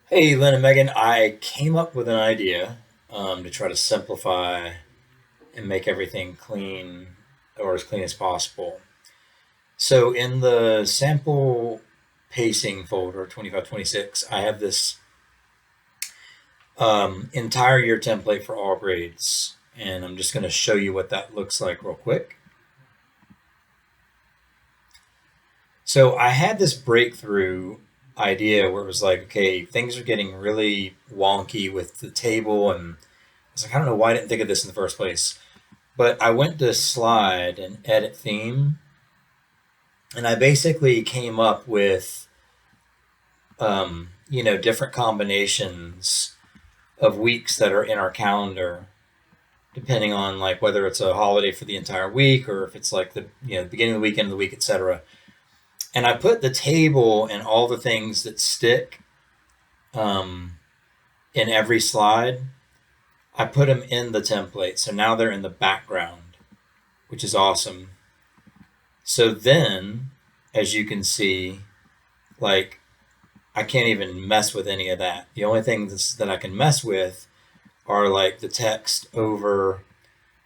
Hey, Lynn and Megan, I came up with an idea to try to simplify and make everything clean or as clean as possible. So, in the sample pacing folder 2526, I have this entire year template for all grades. And I'm just going to show you what that looks like real quick. So, I had this breakthrough idea where it was like, okay, things are getting really wonky with the table, and I was like, I don't know why I didn't think of this in the first place. But I went to slide and edit theme, and I basically came up with, different combinations of weeks that are in our calendar, depending on like whether it's a holiday for the entire week or if it's like the beginning of the week, end of the week, etc. And I put the table and all the things that stick um, in every slide. I put them in the template, so now they're in the background, which is awesome. So then, as you can see, like I can't even mess with any of that. The only things that I can mess with are like the text over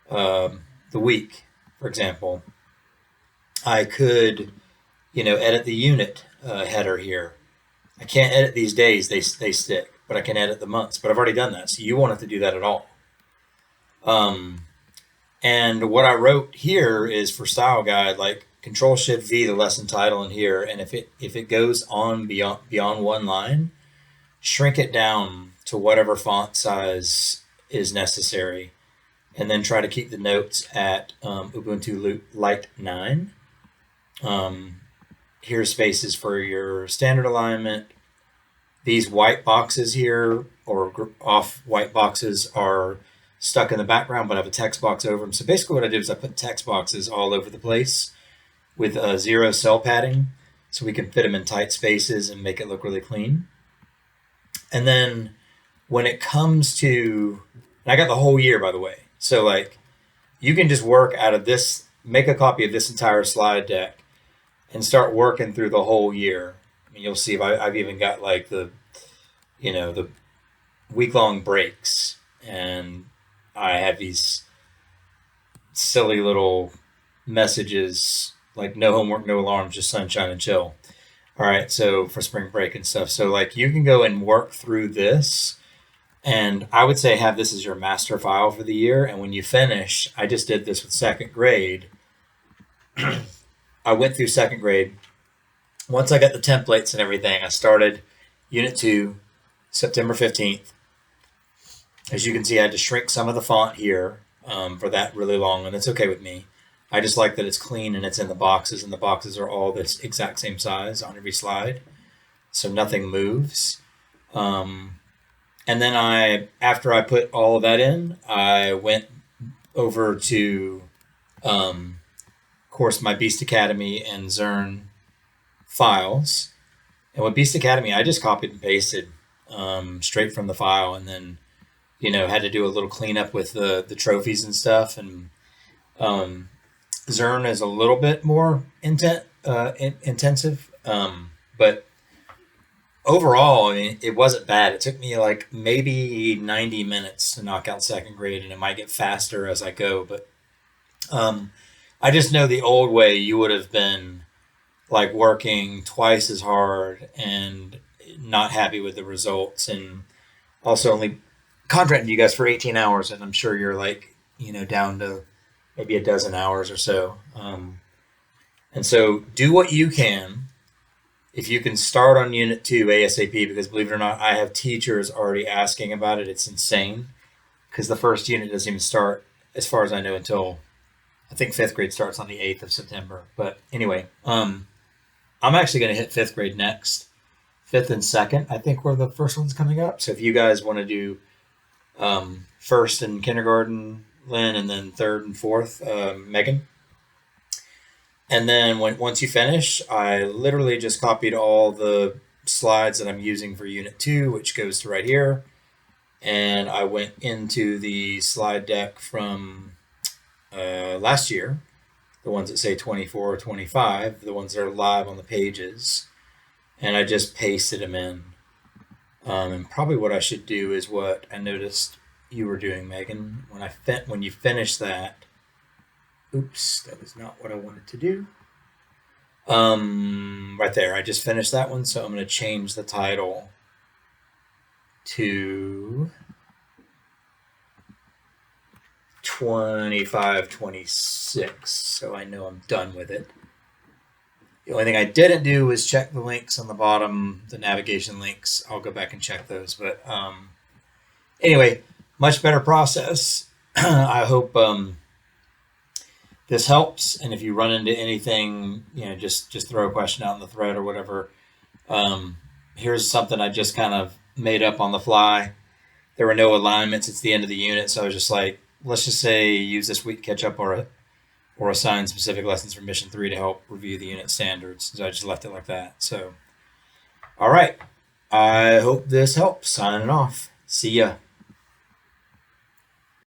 the week, for example. I could, edit the unit header here. I can't edit these days; they stick, but I can edit the months. But I've already done that, so you won't have to do that at all. Um, And what I wrote here is for style guide, like Control Shift V, the lesson title in here, and if it goes on beyond one line, shrink it down to whatever font size is necessary, and then try to keep the notes at Ubuntu Lite 9. Um, Here's spaces for your standard alignment. These white boxes here, or off white boxes, are stuck in the background, but I have a text box over them. So basically, what I did is I put text boxes all over the place with zero cell padding, so we can fit them in tight spaces and make it look really clean. And then when it comes to, and I got the whole year, by the way. So like, you can just work out of this, make a copy of this entire slide deck, and start working through the whole year. I mean, you'll see I've even got like the week long breaks, and I have these silly little messages like no homework, no alarms, just sunshine and chill. All right, so for spring break and stuff. So like you can go and work through this, and I would say have this as your master file for the year. And when you finish, I just did this with second grade. I went through second grade. Once I got the templates and everything, I started Unit 2, September 15th. As you can see, I had to shrink some of the font here for that really long, and it's okay with me. I just like that it's clean and it's in the boxes, and the boxes are all this exact same size on every slide, so nothing moves. Um, and then after I put all of that in, I went over to, of course, my Beast Academy and Zern files. And with Beast Academy, I just copied and pasted straight from the file, and then had to do a little cleanup with the trophies and stuff. And um, Zern is a little bit more intensive, but overall, I mean, it wasn't bad. It took me like maybe 90 minutes to knock out second grade, and it might get faster as I go. But um, I just know the old way, you would have been like working twice as hard and not happy with the results, and also only contracting you guys for 18 hours, and I'm sure you're like, down to maybe a dozen hours or so. And so do what you can. If you can start on Unit 2 ASAP, because believe it or not, I have teachers already asking about it. It's insane because the first unit doesn't even start, as far as I know, until I think fifth grade starts on the 8th of September. But anyway, I'm actually going to hit fifth grade next. Fifth and second, I think, were the first ones coming up. So if you guys want to do first and kindergarten, Lynn, and then third and fourth, Megan. And then once you finish, I literally just copied all the slides that I'm using for Unit 2, which goes to right here. And I went into the slide deck from last year, the ones that say 24 or 25, the ones that are live on the pages. And I just pasted them in. And probably what I should do is what I noticed you were doing, Megan. When you finish that, oops, that was not what I wanted to do. Right there, I just finished that one, so I'm going to change the title to 2526, so I know I'm done with it. The only thing I didn't do was check the links on the bottom, the navigation links. I'll go back and check those. But anyway, much better process. I hope this helps. And if you run into anything, just throw a question out in the thread or whatever. Here's something I just kind of made up on the fly. There were no alignments. It's the end of the unit, so I was just like, let's just say use this week to catch up or assign specific lessons for Mission 3 to help review the unit standards. So I just left it like that. So, all right. I hope this helps. Signing off. See ya.